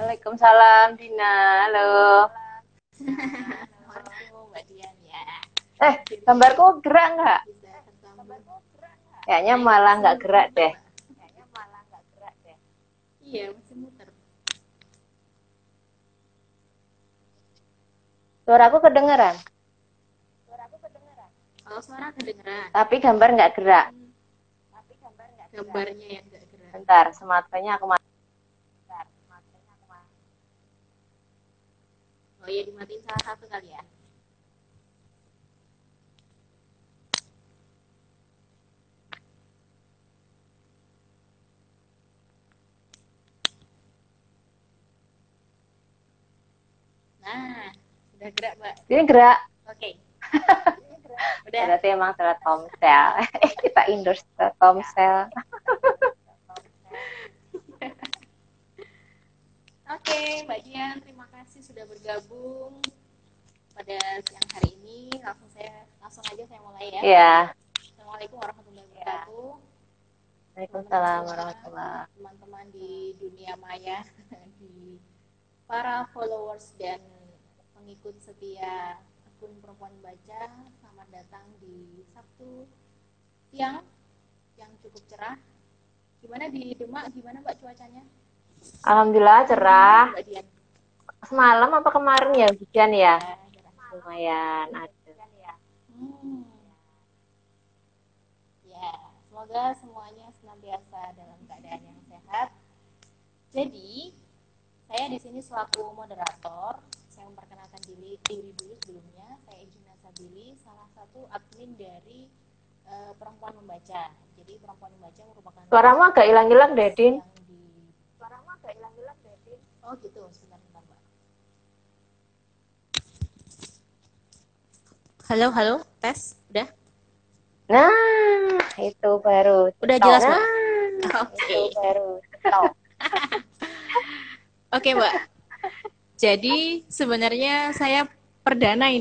Waalaikumsalam, Dina. Halo. Halo Mbak Dian ya. Gambarku gerak nggak? Bisa tersambung. Kayaknya Kayaknya malah masih nggak gerak muter deh. Mbak. Iya masih muter. Suaraku kedengeran, Kalau suara kedengeran. tapi gambar nggak gerak. Hmm, gambarnya yang nggak gerak. Bentar, smartphone-nya aku mati. Oh iya dimatiin salah satu kali ya. Nah, sudah gerak Mbak. Ini gerak. Oke. Udah. Berarti emang Telkomsel. Kita endorse Telkomsel. Oke, Mbak Dian, terima kasih sudah bergabung pada siang hari ini. Langsung aja saya mulai ya. Iya. Assalamualaikum warahmatullahi wabarakatuh. Waalaikumsalam warahmatullahi. Teman-teman di dunia maya, di para followers dan pengikut setia akun Perempuan Baca, selamat datang di Sabtu siang yang cukup cerah. Gimana di Demak? Gimana Mbak cuacanya? Alhamdulillah cerah. Mbak Dian. Semalam apa kemarin ya hujan ya? Cerah. Lumayan ada. Hmm. Ya, semoga semuanya senantiasa dalam keadaan yang sehat. Jadi, saya di sini selaku moderator, saya memperkenalkan diri dulu sebelumnya. Saya Ijina Sabili, salah satu admin dari Perempuan Membaca. Jadi Perempuan Membaca merupakan Suaramu agak hilang-hilang deh, Din. Oh gitu, sebentar Mbak. Halo, tes, udah? Nah, itu baru. Udah stop. jelas, Mbak? Nah, Oke. itu baru. Stop. Oke, Mbak. Jadi sebenarnya saya perdana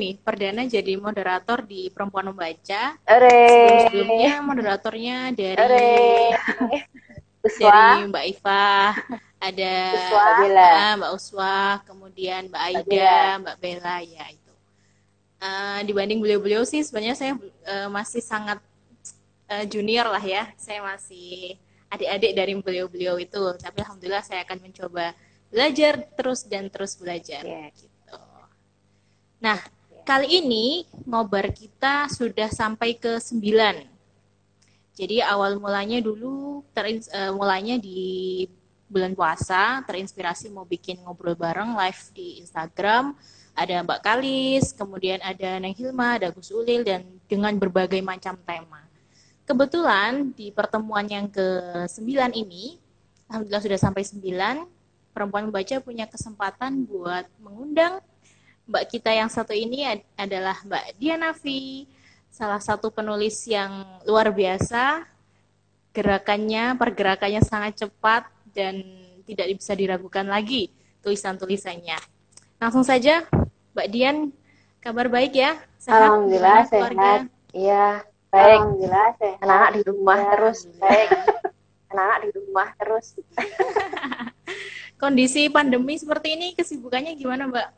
jadi moderator di Perempuan Membaca. Sebelum-sebelumnya moderatornya dari Mbak Iva, ada Mbak Uswa, kemudian Mbak Aida, Mbak Bella, ya itu. Dibanding beliau-beliau sih sebenarnya saya masih sangat junior lah ya. Saya masih adik-adik dari beliau-beliau itu. Tapi alhamdulillah saya akan mencoba belajar terus belajar. Yeah. Gitu. Nah, kali ini ngobar kita sudah sampai ke 9. Jadi awal mulanya dulu mulanya di bulan puasa, terinspirasi mau bikin ngobrol bareng live di Instagram. Ada Mbak Kalis, kemudian ada Neng Hilma, ada Gus Ulil, dan dengan berbagai macam tema. Kebetulan di pertemuan yang ke-9 ini, alhamdulillah sudah sampai 9, Perempuan Membaca punya kesempatan buat mengundang Mbak kita yang satu ini adalah Mbak Dianafi, salah satu penulis yang luar biasa, pergerakannya sangat cepat dan tidak bisa diragukan lagi tulisan-tulisannya. Langsung saja, Mbak Dian, kabar baik ya? Sehat? Alhamdulillah sehat. Iya, baik. Alhamdulillah sehat. Anak-anak di rumah terus. Baik. Anak-anak di rumah terus. Kondisi pandemi seperti ini, kesibukannya gimana, Mbak?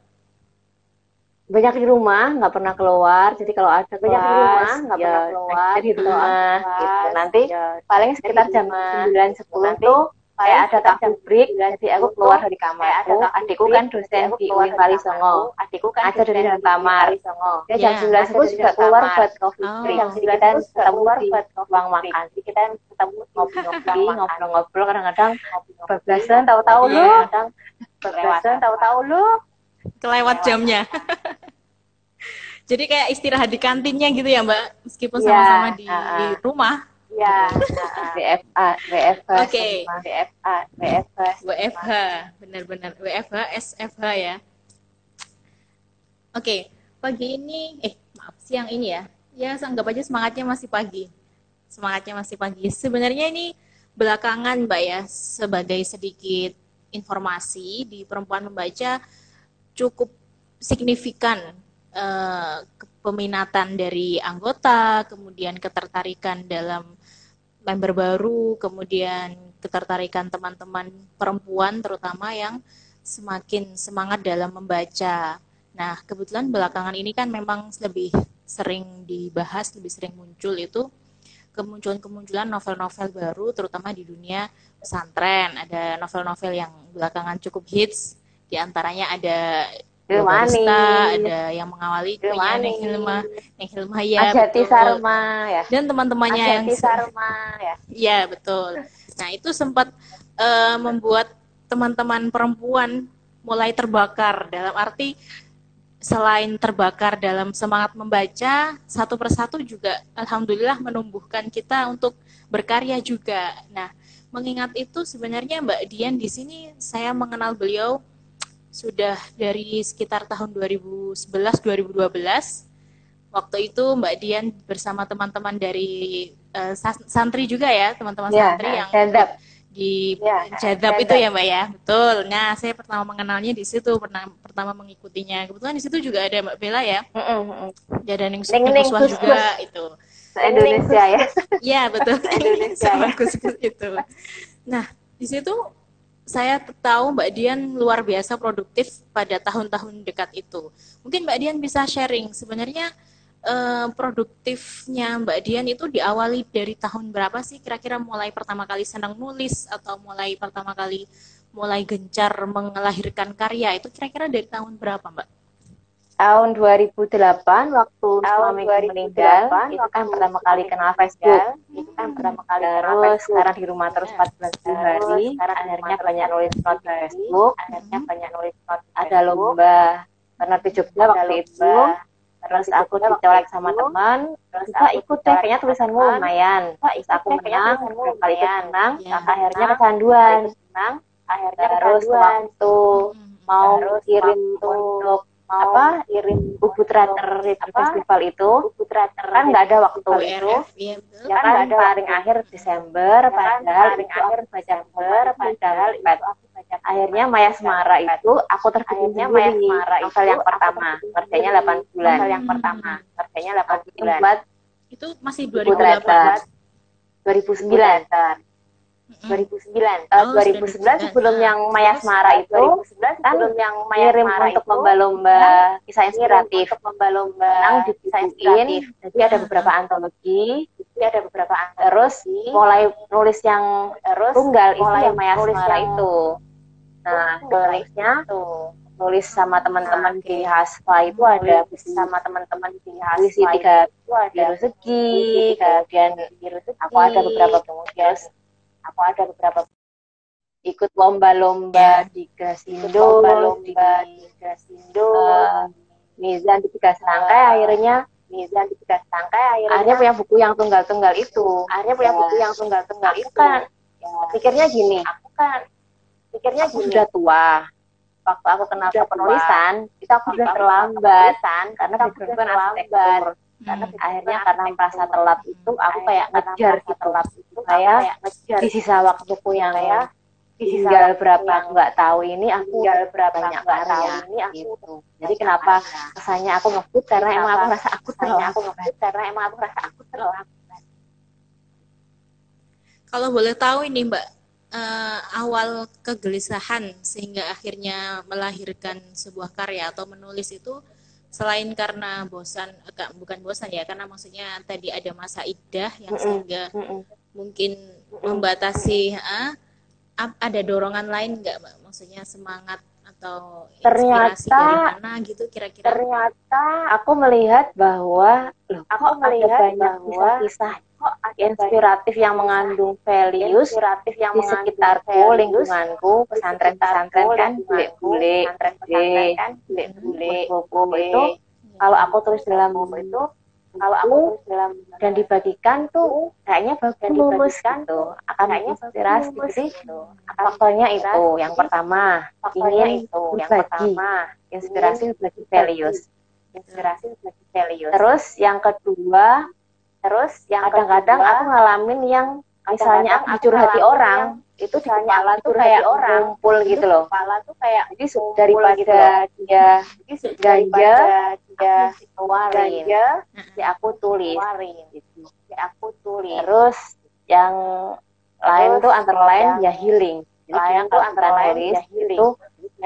Banyak di rumah, nggak pernah keluar. Jadi kalau ada kelas, ya di rumah gitu. Nanti paling sekitar jam 9-10 tuh kayak ada tabung break. Jadi aku keluar dari kamarku. Adikku kan dosen di UIN Walisongo. Ada dari dalam kamar. Ya jam 9-10 juga keluar buat coffee break. Jadi kita ketemu di ruang makan. Jadi kita ketemu ngobrol-ngobrol. Kadang-kadang bablasan tahu-tahu lu. Kelewat jamnya. Jadi kayak istirahat di kantinnya gitu ya Mbak, meskipun sama-sama di rumah. Ya, WFH. Oke. WFH, benar-benar WFH, SFH ya. Oke, pagi ini, siang ini ya. Ya, anggap aja semangatnya masih pagi. Sebenarnya ini belakangan Mbak ya, sebagai sedikit informasi di Perempuan Membaca cukup signifikan peminatan dari anggota, kemudian ketertarikan dalam member baru, kemudian ketertarikan teman-teman perempuan terutama yang semakin semangat dalam membaca. Nah, kebetulan belakangan ini kan memang lebih sering dibahas, lebih sering muncul itu kemunculan novel-novel baru, terutama di dunia pesantren. Ada novel-novel yang belakangan cukup hits, di antaranya ada Barista, ada yang mengawali penyanyi Neng Hilma ya, Ajati betul. Sarma ya. Dan teman-temannya yang Sarma ya. Iya, betul. Nah, itu sempat membuat teman-teman perempuan mulai terbakar, dalam arti selain terbakar dalam semangat membaca, satu persatu juga alhamdulillah menumbuhkan kita untuk berkarya juga. Nah, mengingat itu sebenarnya Mbak Dian di sini saya mengenal beliau sudah dari sekitar tahun 2011-2012. Waktu itu Mbak Dian bersama teman-teman dari santri juga ya, teman-teman santri yang di Jadab itu ya Mbak ya, betul. Nah, saya pertama mengenalnya di situ, pertama mengikutinya. Kebetulan di situ juga ada Mbak Bella ya, ada Neng Kuswah juga itu. Indonesia ya. Iya betul. Indonesia itu. Nah, di situ saya tahu Mbak Dian luar biasa produktif pada tahun-tahun dekat itu. Mungkin Mbak Dian bisa sharing sebenarnya produktifnya Mbak Dian itu diawali dari tahun berapa sih? Kira-kira mulai pertama kali senang nulis atau mulai pertama kali gencar melahirkan karya itu kira-kira dari tahun berapa Mbak? Tahun 2008 waktu suamiku meninggal, itu kan pertama kali kenal Facebook. Terus sekarang di rumah terus 14 hari, akhirnya banyak nulis note di Facebook, ada lomba karena di Jogja waktu itu. Terus aku dicolek sama teman, kita ikut deh, kayaknya tulisanmu lumayan. Terus aku menang, kali itu menang, akhirnya kecanduan. Terus waktu mau kirim untuk buku Trater festival itu, kan nggak ada waktu itu, ya kan paling akhir Desember, padahal akhirnya Maya Semara itu aku terbitin sendiri, novel yang pertama, kerjanya 8 bulan, buat itu masih 2008, 2009. 2009 sebelum yang Maya Semara itu kan ngirim untuk lomba-lomba kisah inspiratif, menang dibukuin, jadi ada beberapa antologi, terus mulai nulis yang tunggal itu yang Maya Semara itu. Nah, nulisnya nulis sama teman-teman di Hasfa itu ada puisi 3 biru segi, kemudian aku ada beberapa ikut lomba-lomba di Gasindo, Mizan di Tiga Serangkai, akhirnya punya buku yang tunggal-tunggal itu. Aku kan pikirnya gini, aku sudah tua. Waktu aku kenal penulisan, itu aku sudah terlambat karena background kan arsitektur. Akhirnya karena merasa telat itu, aku kayak ngejar gitu. Kayak di sisa waktuku yang tinggal berapa aku nggak tahu ini, aku banyak karya gitu. Jadi kenapa kesannya aku ngebut, karena emang aku merasa aku terlambat. Kalau boleh tahu ini Mbak, awal kegelisahan sehingga akhirnya melahirkan sebuah karya atau menulis itu selain karena bosan, bukan bosan ya, karena maksudnya tadi ada masa iddah yang sehingga mungkin membatasi, ada dorongan lain nggak Mbak? Maksudnya semangat atau inspirasi dari mana gitu kira-kira? Ternyata aku melihat bahwa banyak kisah-kisah inspiratif yang mengandung values di sekitarku, lingkunganku, pesantren-pesantren kan, bule-bule, buku itu, kalau aku tulis dalam buku itu, dan dibagikan tuh kayaknya bagus gitu, akan menginspirasi. Jadi faktornya itu yang pertama, ingin berbagi inspirasi, berbagi values. Terus yang kedua, kadang-kadang aku ngalamin yang misalnya aku dicurhati orang, itu di kepala tuh kayak ngumpul gitu loh. Jadi daripada dia ganjel, aku tulis. Terus yang lain tuh antara lain ya healing. Jadi antara tulis itu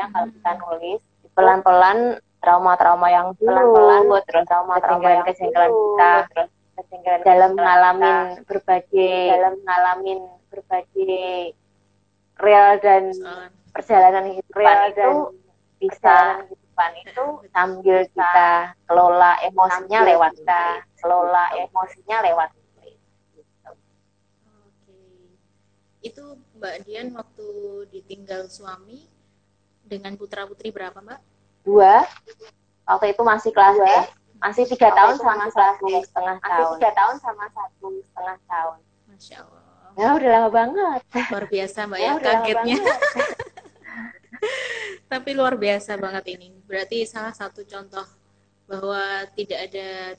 biasanya kalau kita nulis pelan-pelan trauma-trauma yang dulu, terus trauma-trauma kejengkelan kita, terus dalam ngalamin berbagai real dan perjalanan kehidupan itu sambil kita kelola emosinya lewat Oke. Itu Mbak Dian waktu ditinggal suami dengan putra-putri berapa, Mbak? 2. Waktu itu masih kelas masih 3 tahun sama 1,5 tahun. 3 tahun sama 1,5 tahun. Masya Allah. Ya udah lama banget. Luar biasa Mbak ya, kagetnya. Tapi luar biasa banget ini. Berarti salah satu contoh bahwa tidak ada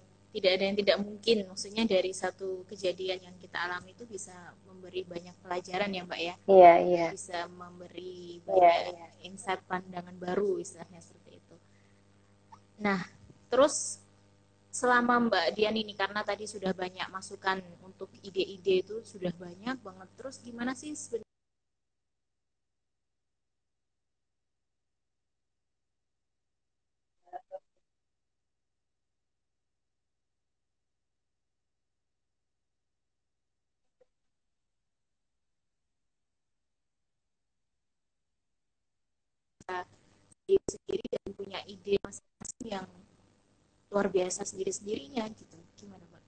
yang tidak mungkin. Maksudnya dari satu kejadian yang kita alami itu bisa memberi banyak pelajaran ya Mbak ya. Iya, iya. Bisa memberi banyak insight, pandangan baru istilahnya seperti itu. Nah, terus selama Mbak Dian ini, karena tadi sudah banyak masukan untuk ide-ide itu sudah banyak banget. Terus gimana sih sebenarnya diri sendiri dan punya ide masing-masing yang luar biasa sendiri-sendirinya gitu. Gimana Mbak?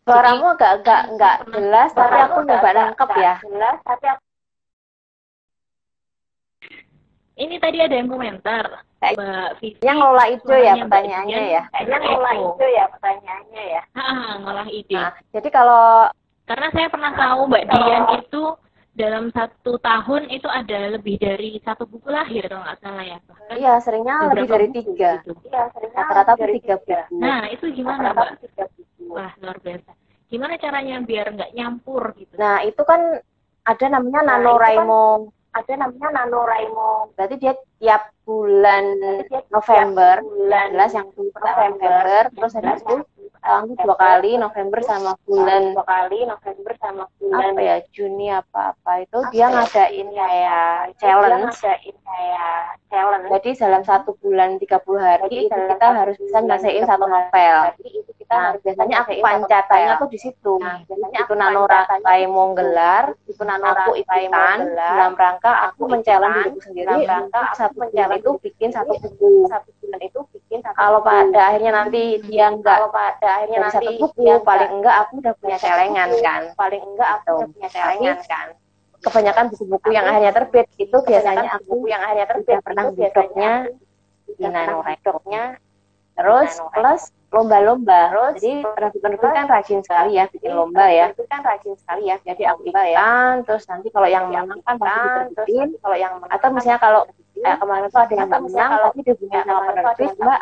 Suaramu agak jelas, tapi aku nyoba nangkep ya. Ini tadi ada yang komentar, Mbak Vivi. Yang ngelola ide ya pertanyaannya ya. Yang ngelola ide ya pertanyaannya ya. Ngolah ide. Nah, jadi kalau karena saya pernah tahu Mbak Dian itu dalam 1 tahun itu ada lebih dari 1 buku lahir kalau nggak salah ya. Bahkan iya, seringnya lebih dari 3. Gitu. Iya, seringnya rata-rata 3 buku. Nah, itu gimana Mbak? Wah, luar biasa. Gimana caranya biar nggak nyampur gitu? Nah, itu kan ada namanya NaNoWriMo. Berarti dia tiap bulan November, jelas yang November, terus habis itu tahun 2 kali November sama bulan apa ya, Juni apa itu dia ngadain kayak challenge. Jadi dalam 1 bulan 30 hari itu kita harus bisa nyelesain 1 novel. Nah, biasanya aku pancatannya tuh di situ. Itu NaNoWriMo gelar, aku ikutan dalam rangka aku men-challenge diriku sendiri untuk 1 bulan itu bikin 1 buku. Kalau pada akhirnya nanti dia enggak dari 1 buku, paling enggak aku udah punya celengan kan. Kebanyakan buku-buku yang akhirnya terbit itu biasanya aku udah pernah ngedoknya di NaNoWriMo. Terus plus lomba-lomba. Jadi penerbit kan rajin sekali ya bikin lomba ya. Jadi aku ikutan, terus nanti kalau yang menang kan pasti diterbitin. Atau misalnya kalau kemarin tuh ada yang nggak menang, tapi dihubungin sama penerbit, Mbak,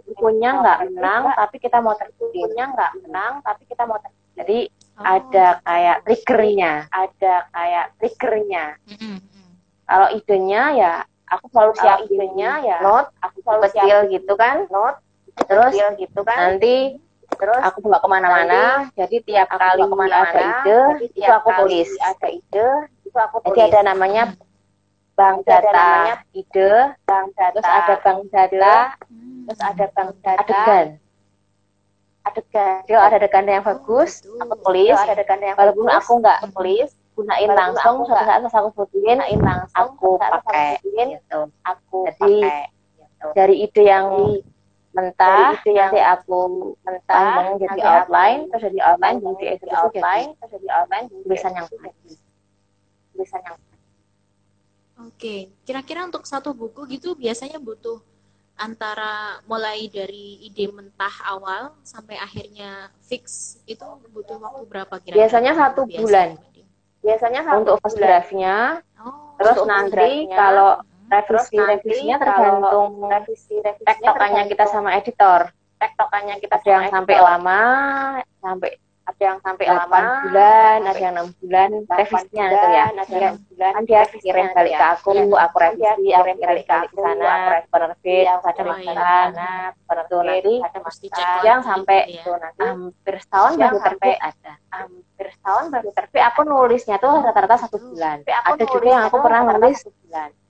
bukunya nggak menang, tapi kita mau terbitin. Jadi ada kayak triggernya. Kalau idenya ya aku selalu siapin note, kecil gitu kan. Terus nanti aku bawa kemana-mana. Jadi tiap kali ada ide, itu aku tulis. Jadi ada namanya bank data ide, terus ada bank data, adegan. Kalau ada adegan yang bagus, aku tulis. Walaupun aku nggak gunain langsung, suatu saat pas aku butuhin, aku pakai gitu. Jadi dari ide yang mentah, nanti aku tambah jadi outline, terus jadi outline, jadi tulisan yang Oke, kira-kira untuk 1 buku gitu biasanya butuh antara mulai dari ide mentah awal sampai akhirnya fix itu butuh waktu berapa kira-kira? Biasanya 1 bulan. Untuk first draft-nya, terus nanti kalau revisinya tergantung tektokannya kita sama editor. Ada yang sampai lama, ada yang sampai 8 bulan, ada yang 6 bulan revisinya itu ya. Kan dia kirim balik ke aku revisi, aku kirim balik ke sana, penerbit, ada masukan, itu nanti yang sampai hampir setahun baru terbit ada. hampir setahun baru terbit. Tapi aku nulisnya tuh rata-rata 1 bulan. Ada juga yang aku pernah nulis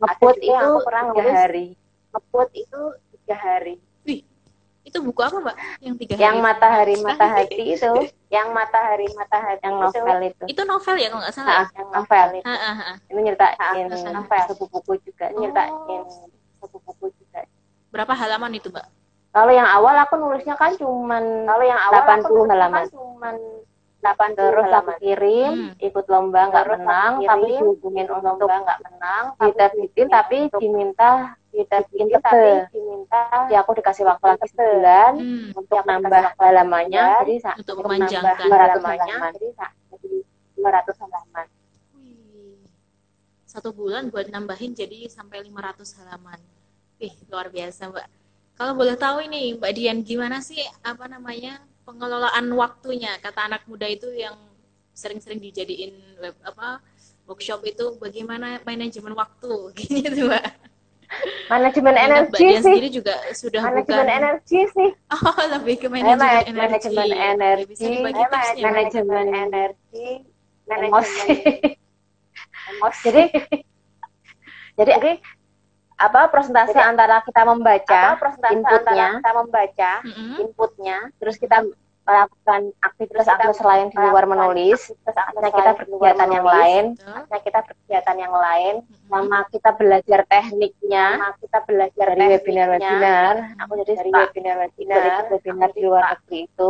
ngebut itu 3 hari. Ngebut itu 3 hari. Wih, itu buku apa Mbak? Yang 3 hari? Yang matahari itu. Yang matahari yang novel itu. Itu novel ya kalau nggak salah. Yang novel itu. Ini nyeritain sebuku juga. Berapa halaman itu Mbak? Kalau yang awal aku nulisnya kan cuman 80 halaman. Terus aku kirim, ikut lomba nggak menang, tapi dihubungin untuk diterbitin, tapi diminta bikin tebel. Jadi aku dikasih waktu lagi sebulan untuk nambah halamannya, jadi untuk memanjangkan 200 halaman. Jadi 200 halaman. 1 bulan buat nambahin jadi sampai 500 halaman. Luar biasa Mbak. Kalau boleh tahu ini Mbak Dian, gimana sih pengelolaan waktunya? Kata anak muda itu yang sering-sering dijadiin workshop itu, bagaimana manajemen waktu gitu Mbak? Manajemen energi Mbak Dian sih. sendiri juga sudah manajemen energi sih. Oh, lebih ke manajemen energi. Bisa dibagi tipsnya. Manajemen energi, emosi. Jadi presentasi antara kita membaca inputnya, terus kita melakukan aktivitas selain di luar menulis, akhirnya kita berkegiatan yang lain, sama kita belajar tekniknya, dari webinar. Aku jadi dari webinar di luar negeri itu,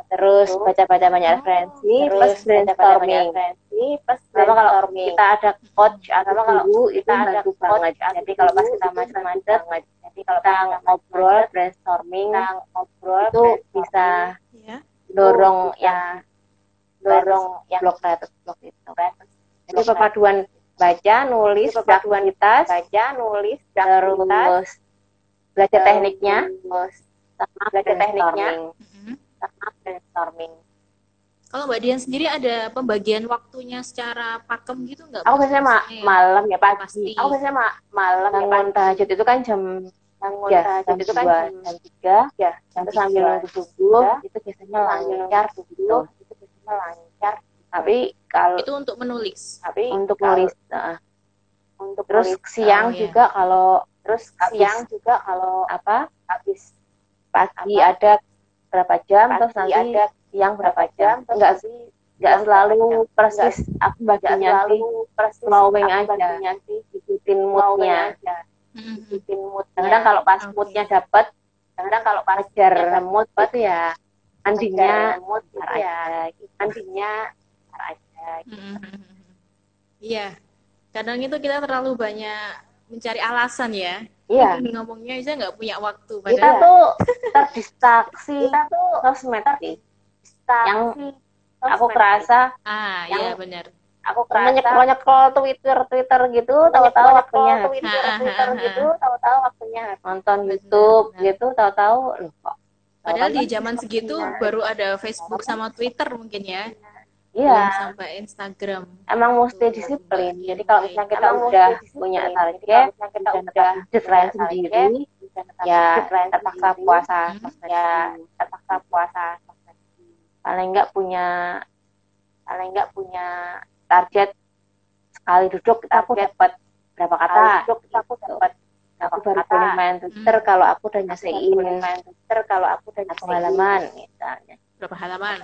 terus baca-baca banyak referensi, plus brainstorming. Kalau kita ada coach atau guru itu bantu banget. Jadi kalau pas kita macet-macet, kita ngobrol, brainstorming, itu bisa dorong yang blok itu. Jadi perpaduan baca, nulis, terus belajar tekniknya, sama brainstorming. Kalau Mbak Dian sendiri ada pembagian waktunya secara pakem gitu nggak? Aku biasanya malam ya, pagi. Aku biasanya malam ya, bangun tahajud itu kan jam 2, jam 3, terus sambil nunggu subuh, itu biasanya lancar begitu. Tapi kalau itu untuk menulis. Terus siang juga kalau habis pagi ada berapa jam, terus nanti siang berapa jam, enggak selalu persis aku baginya sih, flowing aja, ikutin moodnya. Kadang kalau pas moodnya dapet, kalau pajar mood itu ya andinya aja. Iya, kadang itu kita terlalu banyak mencari alasan ya. Iya. Ngomongnya aja nggak punya waktu. Kita tuh terdistraksi sosmed yang aku kerasa. Iya benar. Aku kerasa nyekol Twitter gitu, tahu-tahu waktunya nonton YouTube gitu, tahu-tahu padahal di zaman segitu baru ada Facebook sama Twitter mungkin ya. Iya. Sampai Instagram. Emang mesti disiplin. Jadi kalau misalnya kita udah punya target, kita udah deadline sendiri, ya terpaksa puasa. Paling nggak punya target sekali duduk aku dapat berapa kata. Aku baru boleh main Twitter kalau aku udah nyelesain satu halaman misalnya. Berapa halaman?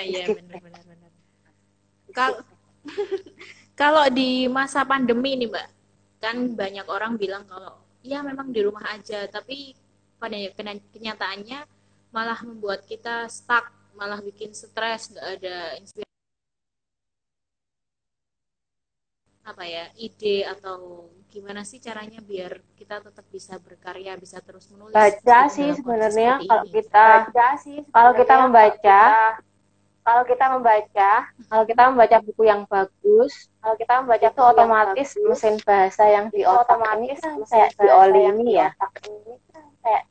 Iya benar. Kalau di masa pandemi nih Mbak, kan banyak orang bilang kalau ya memang di rumah aja, tapi pada kenyataannya malah membuat kita stuck, malah bikin stres, nggak ada inspirasi ide atau gimana sih caranya biar kita tetap bisa berkarya, bisa terus menulis. Baca sih sebenarnya kalau kita membaca buku yang bagus, itu otomatis mesin bahasa yang di otak ini kan kayak dioli ini ya, nggak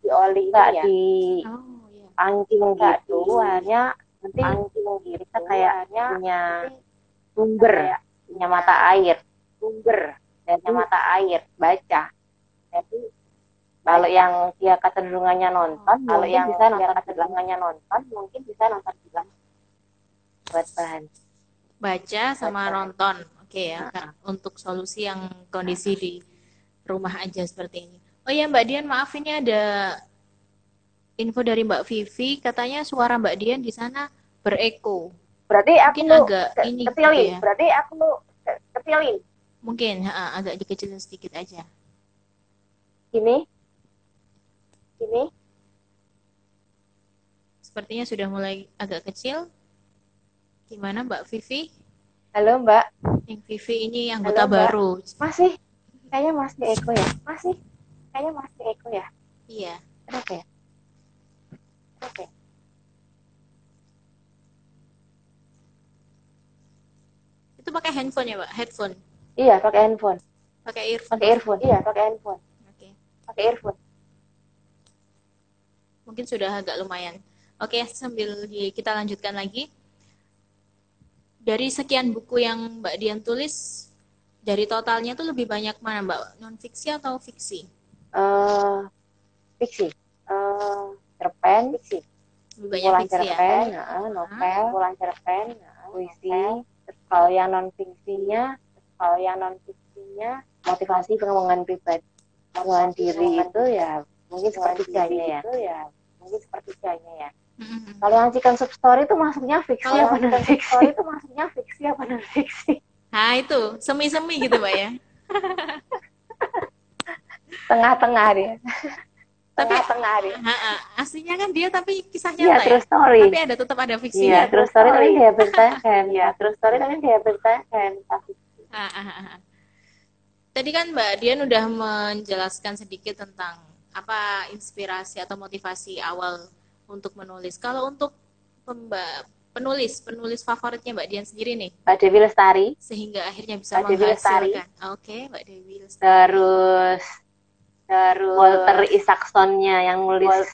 dipancing gitu, hanya nanti kita kayak punya sumber, punya mata air, baca. Jadi kalau yang dia kecenderungannya nonton, mungkin bisa nonton film. buat bahan. Baca sama nonton. Oke ya, Kak. Untuk solusi yang kondisi di rumah aja seperti ini. Oh ya Mbak Dian, maaf ini ada info dari Mbak Vivi, katanya suara Mbak Dian di sana bereko. Berarti Mungkin aku agak ini gitu kecilin. ya. Berarti aku kecilin. Mungkin agak dikecilin sedikit aja. Gini. Sepertinya sudah mulai agak kecil. Gimana Mbak Vivi? Halo Mbak. Yang Vivi ini anggota baru. Masih. Kayaknya masih eko ya. Iya. Kenapa ya? Itu pakai handphone ya, Mbak? Headphone. Iya, pakai handphone. Pakai earphone. Iya, pakai handphone. Oke. Pakai earphone. Mungkin sudah agak lumayan. Oke, sambil kita lanjutkan lagi. Dari sekian buku yang Mbak Dian tulis, dari totalnya tuh lebih banyak mana, Mbak? Non fiksi atau fiksi? Fiksi. Cerpen. Fiksi. Lebih banyak fiksi cerpen, ya. Novel, kumpulan cerpen, puisi. Kalau yang non fiksinya, motivasi pengembangan pribadi, pengembangan diri itu ya mungkin seperti ya. Kalau yang chicken soup story itu masuknya fiksi apa non fiksi? Nah itu semi-semi gitu Mbak ya. Tengah-tengah dia. Tapi aslinya kan dia tapi kisah nyata ya, true story. Tapi tetap ada fiksinya. Iya, true story tapi kayak bertahan. Tadi kan Mbak Dian udah menjelaskan sedikit tentang apa inspirasi atau motivasi awal untuk menulis. Kalau untuk penulis favoritnya Mbak Dian sendiri nih? Mbak Dewi Lestari. Sehingga akhirnya bisa menghasilkan. Oke, Mbak Dewi Lestari. Terus Walter Isaacson-nya yang nulis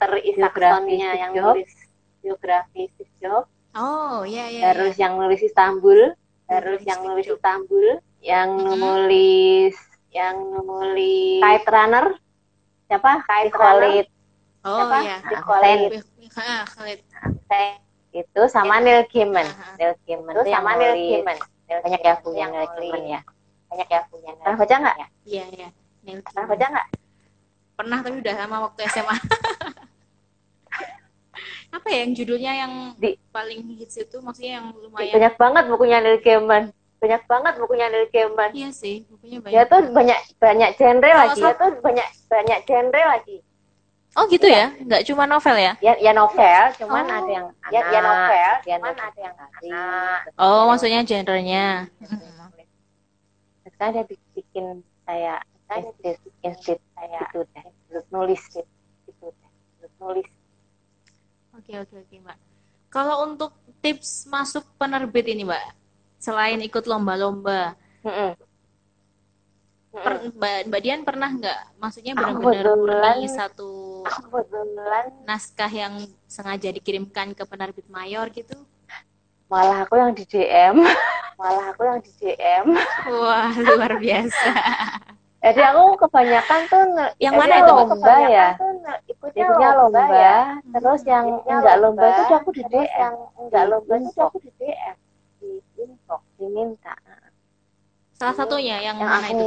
biografi Steve Jobs. Oh, iya. Terus yang nulis Istanbul, yang nulis Kite Runner. Siapa? Khalid. Oh iya. Khalid. Itu sama Neil Gaiman. Itu yang nulis banyak ya punya Neil Gaiman ya. Pernah baca nggak? Iya. Pernah baca nggak? Pernah tapi udah lama waktu SMA. Apa ya yang judulnya yang paling hits itu, maksudnya yang lumayan banyak banget bukunya Neil Gaiman. Iya sih, bukunya banyak. Dia tuh banyak genre lagi. Oh gitu ya? Nggak cuma novel ya? Ya novel, cuman ada yang anak. Oh, maksudnya genrenya. Sekarang dia bikin saya instit itu deh, nulis. Oke, Mbak. Kalau untuk tips masuk penerbit ini, Mbak, selain ikut lomba-lomba, Mbak Dian pernah nggak, maksudnya benar-benar murni satu naskah yang sengaja dikirimkan ke penerbit mayor gitu? Malah aku yang di DM. Wah, luar biasa. Jadi aku kebanyakan tuh yang mana itu lomba ya? Ikutnya lomba, terus yang enggak lomba itu aku di DM. Diminta. Salah satunya yang aku mana itu?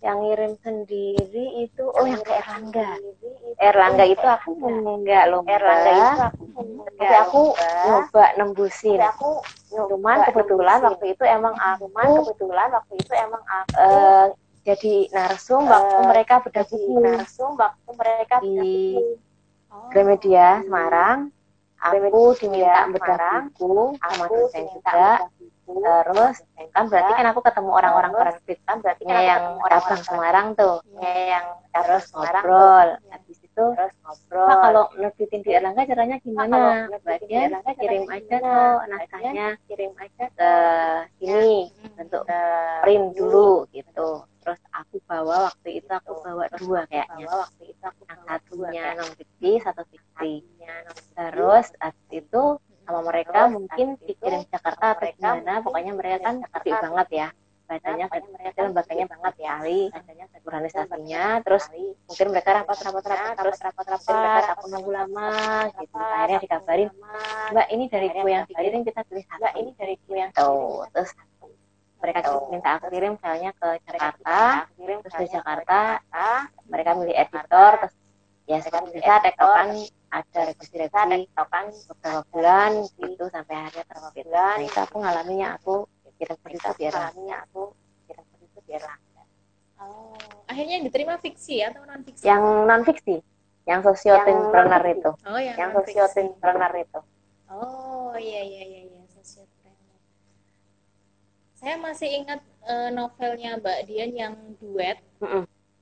Yang ngirim sendiri itu yang ke Erlangga itu aku enggak lomba. Tapi aku nyoba nembusin. Cuman kebetulan waktu itu emang aku jadi narsum waktu mereka bedah buku di Gramedia Semarang. Aku diminta bedah buku sama dosen juga. Terus kan berarti kan aku ketemu orang-orang penerbit yang cabang Semarang tuh, terus ngobrol. Habis itu nah, kalau nerbitin di Erlangga caranya gimana? Bagian kirim aja tuh naskahnya ke sini untuk print dulu gitu. Terus aku bawa dua kayaknya. Yang satunya non fiksi, satu fiksi. Terus habis itu sama mereka mungkin dikirim Jakarta atau gimana, pokoknya mereka kan gede banget ya. bacanya mereka lembaganya banget ya, ahli organisasinya, terus mungkin mereka rapat-rapat, aku nunggu lama gitu, akhirnya dikabarin, Mbak ini dari gue yang dikirim kita tulis satu, ini dari gue yang tahu, terus mereka minta aku kirim filenya ke Jakarta, terus dari Jakarta mereka milih editor, terus ya sekarang bisa tektokan, ada revisi beberapa bulan gitu sampai akhirnya terbit. Nah itu aku ngalaminnya, aku kirim berita biar Oh, akhirnya diterima fiksi atau non fiksi? yang non fiksi, yang sosiotentrepreneur itu. Oh, yang sosiotentrepreneur itu. Oh, iya sosiotentrepreneur. Saya masih ingat novelnya Mbak Dian yang duet,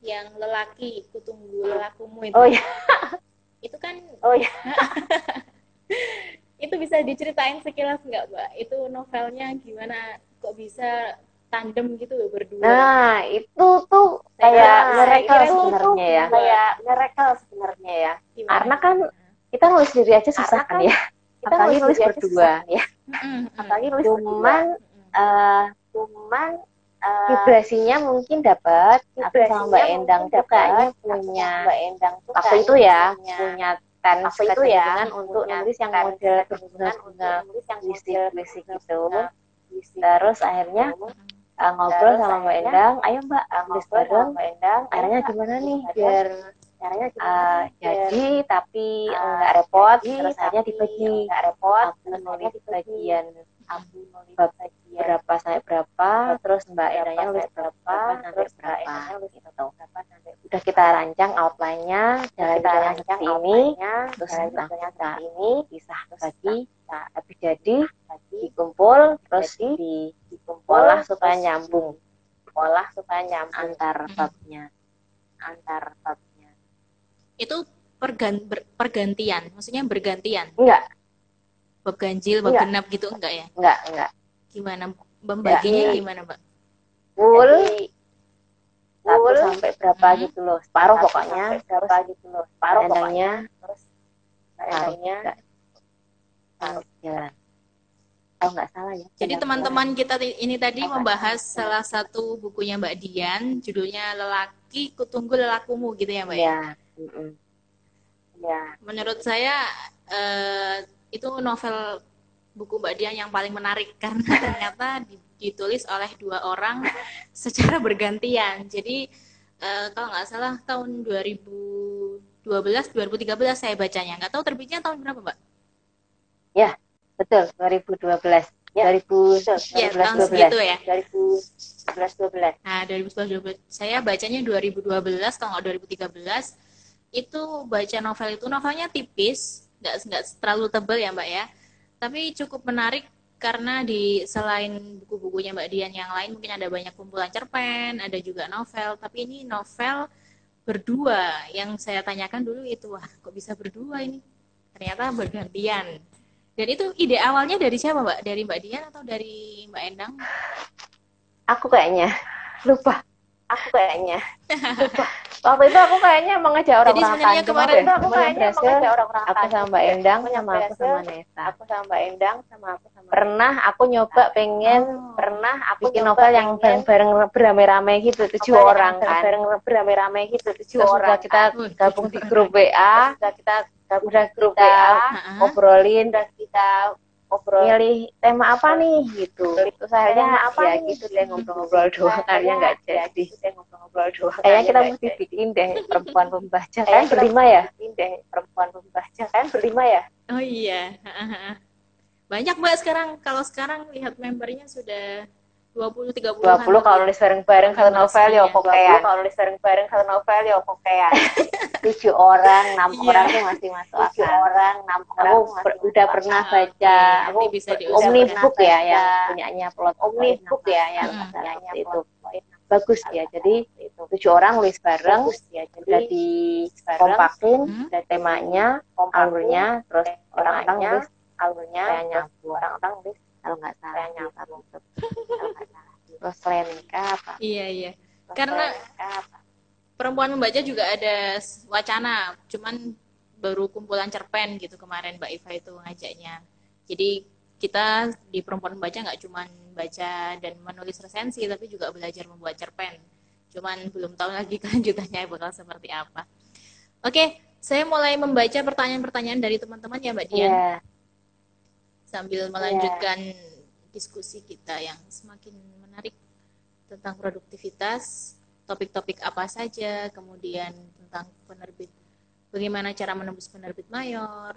yang lelaki, kutunggu lelakumu itu. Oh iya. Itu kan. Oh iya. Itu bisa diceritain sekilas nggak, Mbak? Itu novelnya gimana? Kok bisa tandem gitu loh berdua? Nah, itu tuh kayak miracle sebenarnya ya. Gimana? Karena kan kita nulis sendiri aja susah kan ya. Apalagi nulis berdua ya. Cuman vibrasinya mungkin dapat. Aku sama Mbak Endang tuh kayaknya punya waktu itu ya punya kecenderungan untuk nulis yang model berbunga-bunga puisi gitu. Terus akhirnya ngobrol sama Mbak Endang, ayo Mbak nulis bareng, caranya gimana nih biar jadi tapi nggak repot, terus akhirnya dibagi, aku nulis bagian berapa sampai berapa, terus Mbak Endangnya nulis berapa sampai berapa gitu. Udah kita rancang outline-nya, jalan-jalan seperti ini, terus kita pisah bagi, habis jadi dikumpul, terus diolah supaya nyambung antar babnya. Itu pergantian, maksudnya bergantian? Enggak. Bab ganjil, bab genap gitu enggak ya? Enggak. Gimana membaginya gimana, Mbak? Full 1 sampai berapa gitu loh, separuh pokoknya, endangnya harus jalan. Kalau nggak salah ya. Jadi teman-teman kita ini tadi membahas salah satu bukunya Mbak Dian, judulnya Lelaki Kutunggu Lelakumu gitu ya Mbak ya? Ya. Menurut saya itu novel buku Mbak Dian yang paling menarik karena ternyata ditulis oleh 2 orang secara bergantian. Jadi kalau nggak salah tahun 2013 saya bacanya. Nggak tahu terbitnya tahun berapa Mbak? Ya, betul 2012. Ya, 2011. Ya, tahun segitu ya. 2011. Nah, 2012 saya bacanya 2012 kalau nggak 2013. Itu baca novel itu, novelnya tipis, nggak terlalu tebal ya Mbak ya. Tapi cukup menarik karena selain buku-bukunya Mbak Dian yang lain mungkin ada banyak kumpulan cerpen, ada juga novel, tapi ini novel berdua. Yang saya tanyakan dulu itu, wah kok bisa berdua ini? Ternyata bergantian. Dan itu ide awalnya dari siapa Mbak? Dari Mbak Dian atau dari Mbak Endang? Aku kayaknya lupa. Waktu itu aku kayaknya emang ngajak orang-orang. Jadi sebenarnya kemarin itu aku kayaknya emang ngajak orang-orang. Aku sama Mbak Endang sama aku sama Nesa. Pernah aku nyoba pengen bikin novel yang bareng-bareng beramai-ramai gitu, 7 orang kan. Terus udah kita gabung di grup WA. Obrolin, milih tema apa nih gitu. Terus akhirnya ya gitu deh ngobrol-ngobrol doang, kayaknya nggak jadi. Kayaknya kita mesti bikin deh perempuan pembaca kan berlima ya. Oh iya. Banyak Mbak sekarang. Kalau sekarang lihat membernya sudah 20-30 kalau nulis bareng-bareng satu novel ya pokean. 7 orang, 6 orang tuh masih masuk akal. Aku udah pernah baca omnibook ya yang punyanya plot omnibook ya yang itu bagus ya. Jadi 7 orang nulis bareng, udah dikompakin temanya, alurnya, terus orang-orang nulis kayak nyambung. Kalau nggak salah nyambung. Terus nikah apa? Iya. Karena perempuan membaca juga ada wacana, cuman baru kumpulan cerpen gitu kemarin Mbak Iva itu ngajaknya. Jadi kita di Perempuan Membaca nggak cuma baca dan menulis resensi, tapi juga belajar membuat cerpen. Cuman belum tahu lagi kelanjutannya bakal seperti apa. Oke, saya mulai membaca pertanyaan-pertanyaan dari teman-teman ya Mbak Dian. Iya. Sambil melanjutkan diskusi kita yang semakin menarik tentang produktivitas, topik-topik apa saja, kemudian tentang penerbit, bagaimana cara menembus penerbit mayor.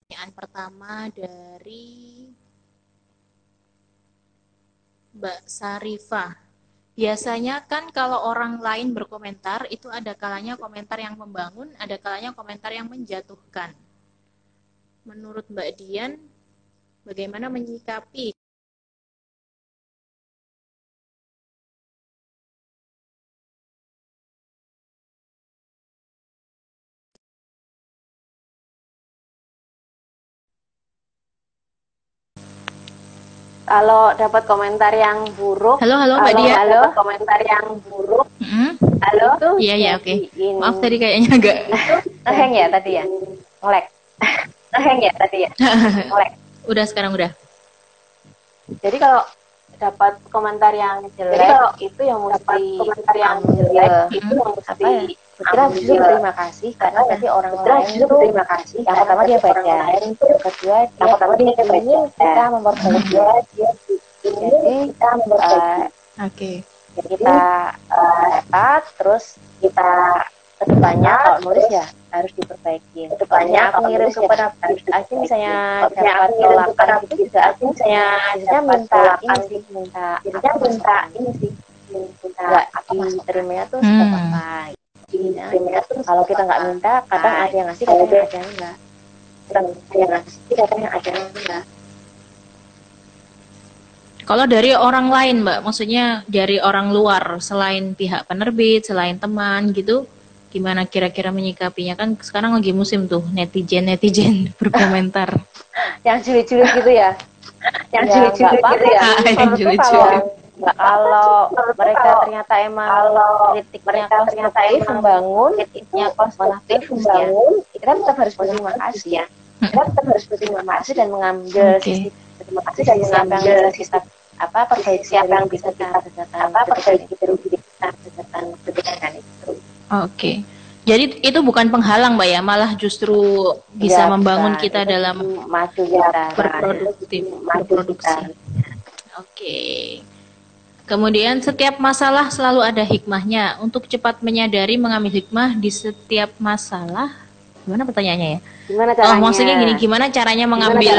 Pertanyaan pertama dari Mbak Sarifah. Biasanya kan kalau orang lain berkomentar, itu ada kalanya komentar yang membangun, ada kalanya komentar yang menjatuhkan. Menurut Mbak Dian, bagaimana menyikapi? Kalau dapat komentar yang buruk, halo Mbak Dian. Dapat komentar yang buruk, halo, iya oke. Maaf tadi kayaknya agak ngeheng ya tadi ya, nge-lag. Ngeheng ya tadi ya, nge-lag. Udah sekarang udah. Jadi kalau dapat komentar yang jelek, itu yang mesti komentar yang jelek itu yang mesti kita justru berterima kasih karena berarti orang lain itu berterima kasih. Yang pertama dia baca, yang kedua yang pertama dia ingin kita memperbaiki dia. Jadi kita memperbaiki. Jadi kita dapat, terus kita kedepannya kalau nulis ya harus diperbaiki. Kedepannya aku ngirim ke penerbit aja misalnya dapat tolakan gitu juga aja misalnya minta ini sih nggak diterimanya tuh apa. Kalau kita nggak minta, kadang ada yang ngasih, kadang ada yang enggak. Kalau dari orang lain, Mbak, maksudnya dari orang luar, selain pihak penerbit, selain teman gitu, gimana kira-kira menyikapinya? Kan sekarang lagi musim tuh netizen berkomentar. Yang julid-julid gitu ya? Yang julid-julid gitu ya? Yang julid-julid. Kalau mereka ternyata emang kritiknya konstruktif, membangun, kritiknya konstruktif, membangun, kita tetap harus berterima kasih ya. Kita tetap harus berterima kasih dan mengambil sisi berterima kasih dan mengambil sisi perbaiki apa yang bisa kita kerjakan, perbaiki diri kita kerjakan kebijakan itu. Oke. Jadi itu bukan penghalang, Mbak ya, malah justru bisa membangun kita dalam maju berproduksi. Oke. Kemudian setiap masalah selalu ada hikmahnya. Untuk cepat menyadari mengambil hikmah di setiap masalah. Gimana pertanyaannya ya? Gimana caranya? Maksudnya gini, gimana caranya mengambil?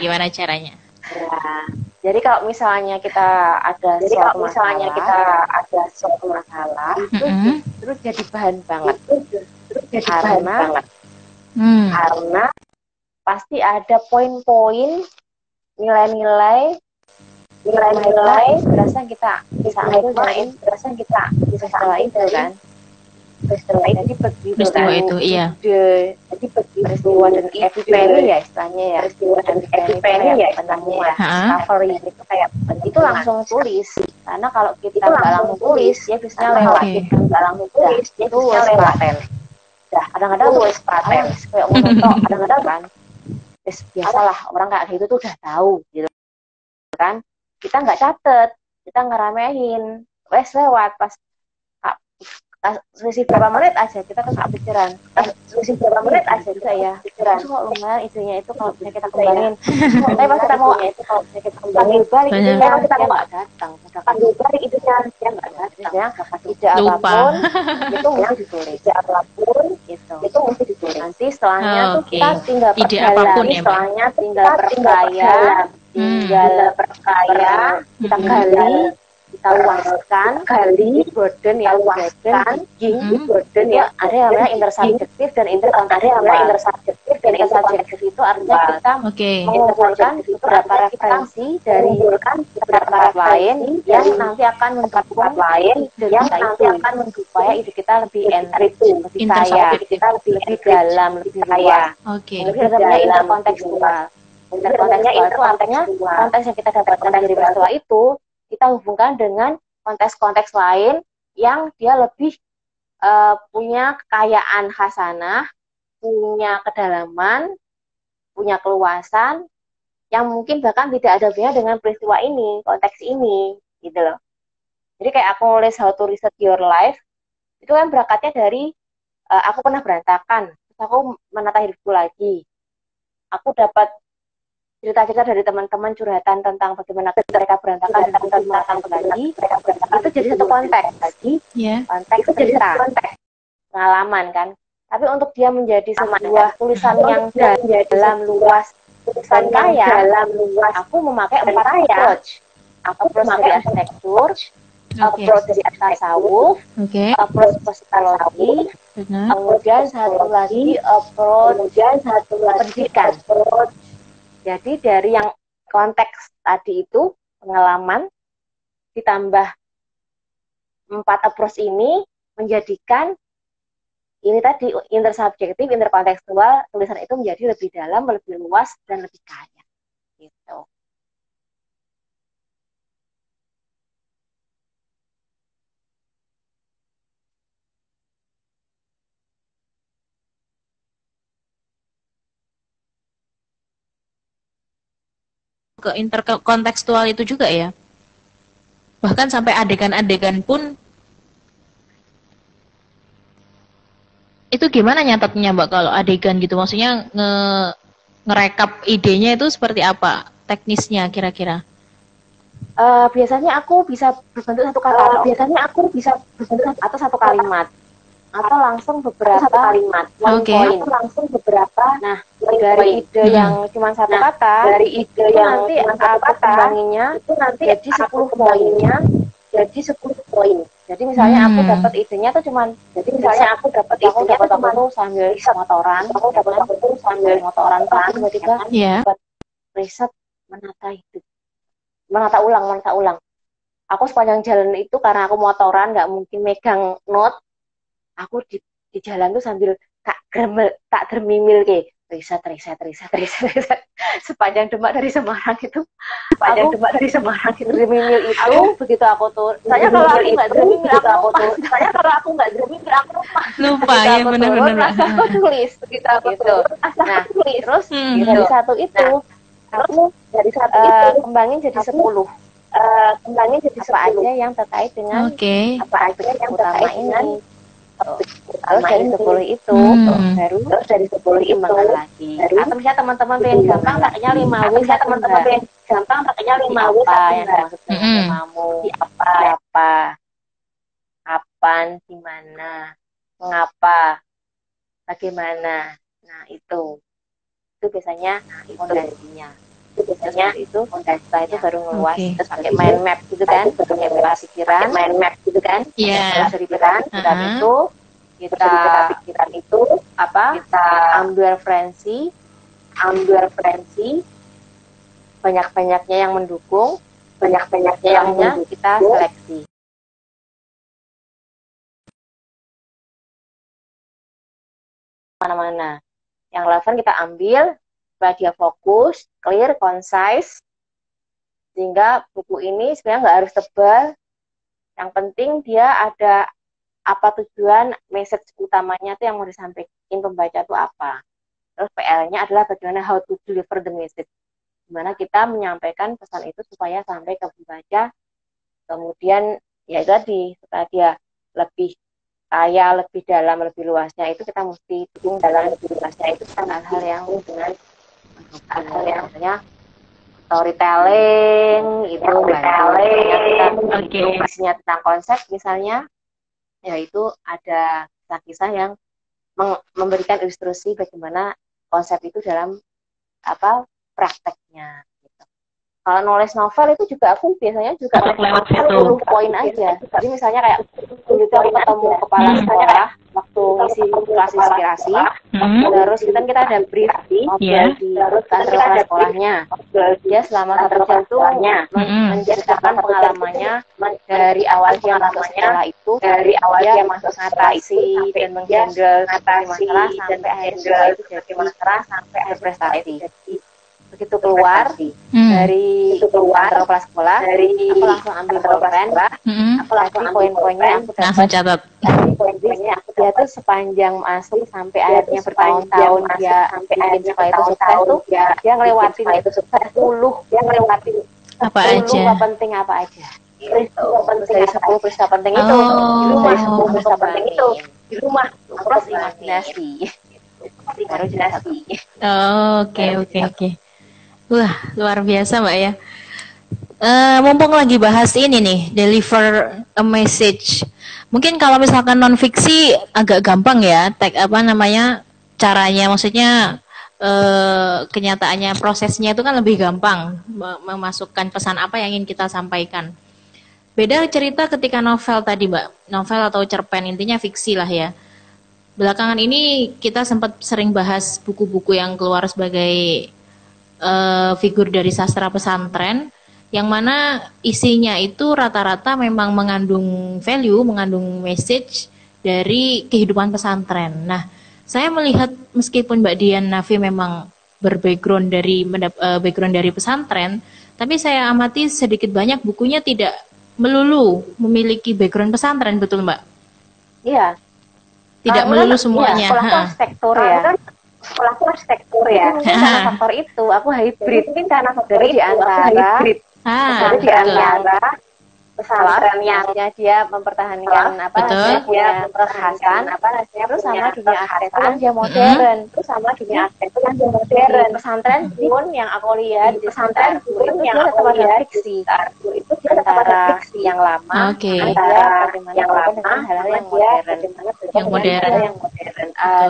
Gimana caranya? Ya. Jadi kalau misalnya kita ada suatu masalah, itu justru jadi bahan banget. Karena pasti ada poin-poin, nilai-nilai berasa kita bisa ambil berasa kita bisa lain kan. Jadi begitu peristiwa itu, iya. Jadi peristiwa dan epipeni ya istilahnya ya. Peristiwa dan epipeni ya istilahnya ya. Discovery itu kayak itu langsung tulis. Karena kalau kita nggak langsung tulis, ya biasanya lewat. Kita nggak langsung tulis, dia biasanya lewat. Kadang-kadang tulis paten, kayak monotok, kadang-kadang kan. Biasalah orang kayak gitu tuh udah tahu, gitu kan. Kita nggak catet, kita ngeramehin, wes lewat pas selisih berapa menit aja kita tuh nggak pikiran, selisih berapa menit aja juga ya pikiran. Kok lumayan idenya itu kalau bisa kita kembangin. Tapi pas kita mau itu kalau bisa kita kembangin balik idenya kita nggak datang. Panggil balik idenya dia nggak datang. Tidak apapun itu mesti ditulis. Tidak apapun itu mesti ditulis. Nanti setelahnya tuh kita tinggal perjalanan. Setelahnya tinggal berkaya. Kita gali, kita luaskan, burden ya, luaskan, burden ya, ada yang namanya intersubjektif dan intersubjektif itu artinya kita mengumpulkan beberapa referensi dari beberapa lain yang nanti akan mendukung supaya ide kita lebih enrich, lebih kaya, kita lebih dalam, lebih luas. Jadi namanya interkontekstual. Interkontekstual itu artinya konteks yang kita dapatkan dari peristiwa itu kita hubungkan dengan konteks-konteks lain yang dia lebih punya kekayaan khasanah punya kedalaman, punya keluasan, yang mungkin bahkan tidak ada hubungannya dengan peristiwa ini, konteks ini, gitu loh. Jadi kayak aku nulis How to Reset Your Life, itu kan berangkatnya dari aku pernah berantakan, terus aku menata hidupku lagi. Aku dapat cerita-cerita dari teman-teman curhatan tentang bagaimana mereka berantakan dan berantakan lagi. Itu jadi satu konteks lagi, konteks cerita, pengalaman kan. Tapi untuk dia menjadi sebuah tulisan yang dalam luas dan kaya, aku memakai 4 approach. Approach dari arsitektur, approach dari tasawuf, approach psikologi, kemudian satu lagi approach pendidikan. Jadi dari yang konteks tadi itu, pengalaman, ditambah 4 approach ini menjadikan ini tadi intersubjektif, interkontekstual, tulisan itu menjadi lebih dalam, lebih luas, dan lebih kaya. Gitu. Ke interkontekstual itu juga ya? Bahkan sampai adegan-adegan pun itu gimana nyatetnya Mbak kalau adegan gitu? Maksudnya ngerekap idenya itu seperti apa? Teknisnya kira-kira? Biasanya aku bisa berbentuk satu kata. Atau satu kalimat. Atau langsung beberapa kalimat. Oke. Langsung beberapa. Nah, dari ide yang cuma satu kata, dari ide yang nanti aku kembanginnya itu nanti jadi 10 poinnya jadi 10 poin. Jadi misalnya aku dapat idenya tuh cuman, aku tuh sambil motoran, tiba-tiba buat riset menata hidup, menata ulang. Aku sepanjang jalan itu karena aku motoran nggak mungkin megang note, aku di jalan tuh sambil tak dermimil kayak riset sepanjang Demak dari Semarang itu dermimil itu begitu aku tuh kalau aku nggak dermimil aku lupa ya benar-benar aku tulis begitu aku tuh nah terus dari satu itu aku kembangin jadi 10 apa aja yang terkait dengan apa aja yang utama ini. Terus dari 10 itu baru dari 10 dikembangkan lagi. Atau misalnya teman-teman pengen gampang pakainya 5W, teman-teman pengen gampang pakainya 5W apa yang dimaksud dengan kamu, apa, kapan, di mana, mengapa, bagaimana. Nah itu biasanya fondasinya. Biasanya itu setelah itu baru ngeluas, terus pakai mind map gitu kan, pakai pikiran, terus dari pikiran itu kita ambil referensi banyak-banyaknya yang mendukung, yang kita seleksi. Mana-mana yang relevan kita ambil supaya dia fokus, clear, concise, sehingga buku ini sebenarnya nggak harus tebal. Yang penting dia ada apa tujuan, message utamanya itu yang mau disampaikan pembaca itu apa. Terus PL-nya adalah bagaimana how to deliver the message. Gimana kita menyampaikan pesan itu supaya sampai ke pembaca. Kemudian ya itu tadi, supaya dia lebih kaya, lebih dalam, lebih luasnya itu kita mesti dukung dalam lebih luasnya itu hal-hal yang dengan misalnya storytelling itu isinya tentang konsep misalnya, yaitu ada kisah-kisah yang memberikan ilustrasi bagaimana konsep itu dalam prakteknya. Gitu. Kalau nulis novel itu juga aku biasanya juga 10 poin aja. Jadi misalnya kayak aku ketemu kepala sekolah waktu ngisi kelas inspirasi, terus kita ada brief ngobrol di kantor sekolahnya. Dia selama 1 jam tuh menceritakan pengalamannya dari awal dia masuk sekolah itu, dia mengatasi dan menghandle masalah sampai akhirnya itu jadi masalah sampai akhir prestasi. begitu keluar dari kantor kepala sekolah, aku langsung ambil pulpen, aku langsung poin-poinnya aku langsung catat. Poin-poinnya dia tuh sepanjang masuk sampai akhirnya bertahun-tahun dia sampai akhirnya sekolah itu sukses tuh dia ngelewatin itu 10 dia ngelewatin apa aja penting apa aja. Dari 10 peristiwa penting itu di rumah, 10 peristiwa penting itu di rumah terus imajinasi. Oke. Wah, luar biasa Mbak ya. Mumpung lagi bahas ini nih, deliver a message. Mungkin kalau misalkan non fiksi agak gampang ya, caranya, maksudnya kenyataannya, prosesnya itu kan lebih gampang memasukkan pesan apa yang ingin kita sampaikan. Beda cerita ketika novel tadi Mbak, novel atau cerpen, intinya fiksi lah ya. Belakangan ini kita sempat sering bahas buku-buku yang keluar sebagai figur dari sastra pesantren, yang mana isinya itu rata-rata memang mengandung value, mengandung message dari kehidupan pesantren. Nah, saya melihat meskipun Mbak Dian Nafi memang berbackground dari pesantren, tapi saya amati sedikit banyak bukunya tidak melulu memiliki background pesantren, betul Mbak? Iya. Tidak melulu semuanya. Sekolahku arsitektur ya. Karena faktor itu aku hybrid. Mungkin karena faktor itu di antara pesantrennya dia mempertahankan dia mempertahankan terus sama dunia arsitektur dia modern, terus sama dunia arsitektur dia modern. Pesantren pun yang aku lihat di pesantren itu yang aku lihat fiksi itu antara yang lama antara yang lama hal-hal yang modern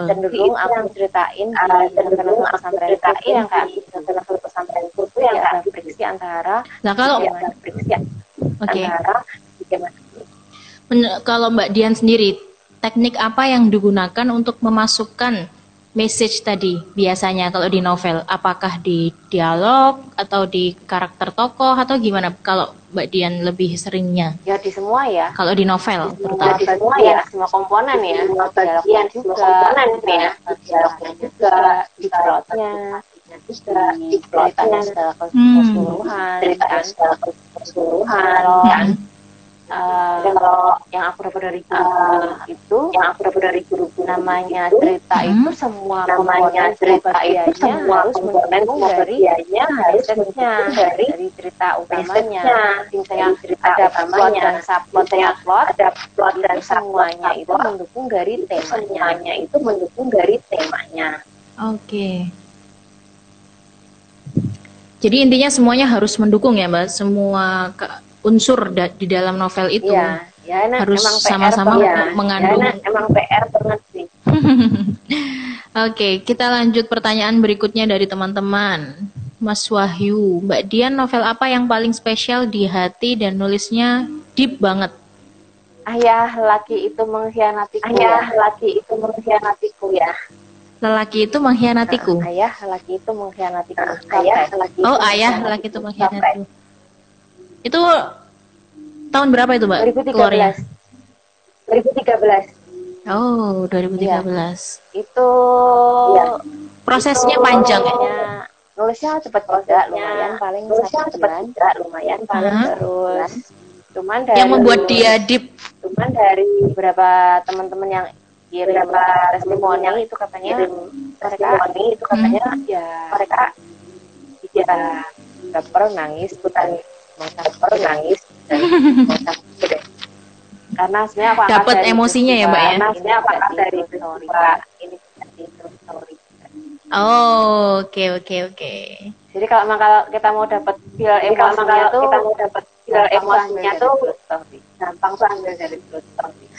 cenderung aku ceritain cenderung pesantren yang kayak pesantren itu yang fiksi antara kalau Mbak Dian sendiri, teknik apa yang digunakan untuk memasukkan message tadi biasanya kalau di novel? Apakah di dialog atau di karakter tokoh atau gimana kalau Mbak Dian lebih seringnya? Ya di semua ya. Kalau di novel terutama. Di semua ya, semua komponen ya. Dialognya juga, dialognya juga, di plotnya, di ceritanya secara keseluruhan, kalau yang aku dapat dari guru namanya cerita itu semua komponen harus bagiannya harus dari cerita utamanya. Misalnya ada plot dan subplot, semuanya itu mendukung dari temanya. Oke. Jadi intinya semuanya harus mendukung ya Mbak, semua unsur di dalam novel itu harus sama-sama mengandung. Emang PR banget sih. Oke, kita lanjut pertanyaan berikutnya dari teman-teman. Mas Wahyu, Mbak Dian, novel apa yang paling spesial di hati dan nulisnya deep banget? Ayah laki itu mengkhianatiku. Lelaki itu mengkhianatiku. Ayah laki itu mengkhianatiku. Ayah laki itu mengkhianatiku. Itu tahun berapa itu Mbak? 2013. Keluarnya? 2013. Oh, 2013. Ya. Itu prosesnya panjang ya? Nulisnya cepat juga, lumayan paling 1 bulan. Terus cuman dari yang membuat dia deep. Cuman dari beberapa teman-teman yang kirim testimoni itu katanya mereka baper nangis karena sebenarnya aku dapat emosinya ya Mbak ya. Sebenarnya aku dari ini story. Oh, oke. Jadi kalau kita mau dapat feel emosinya tuh gampang banget dari story.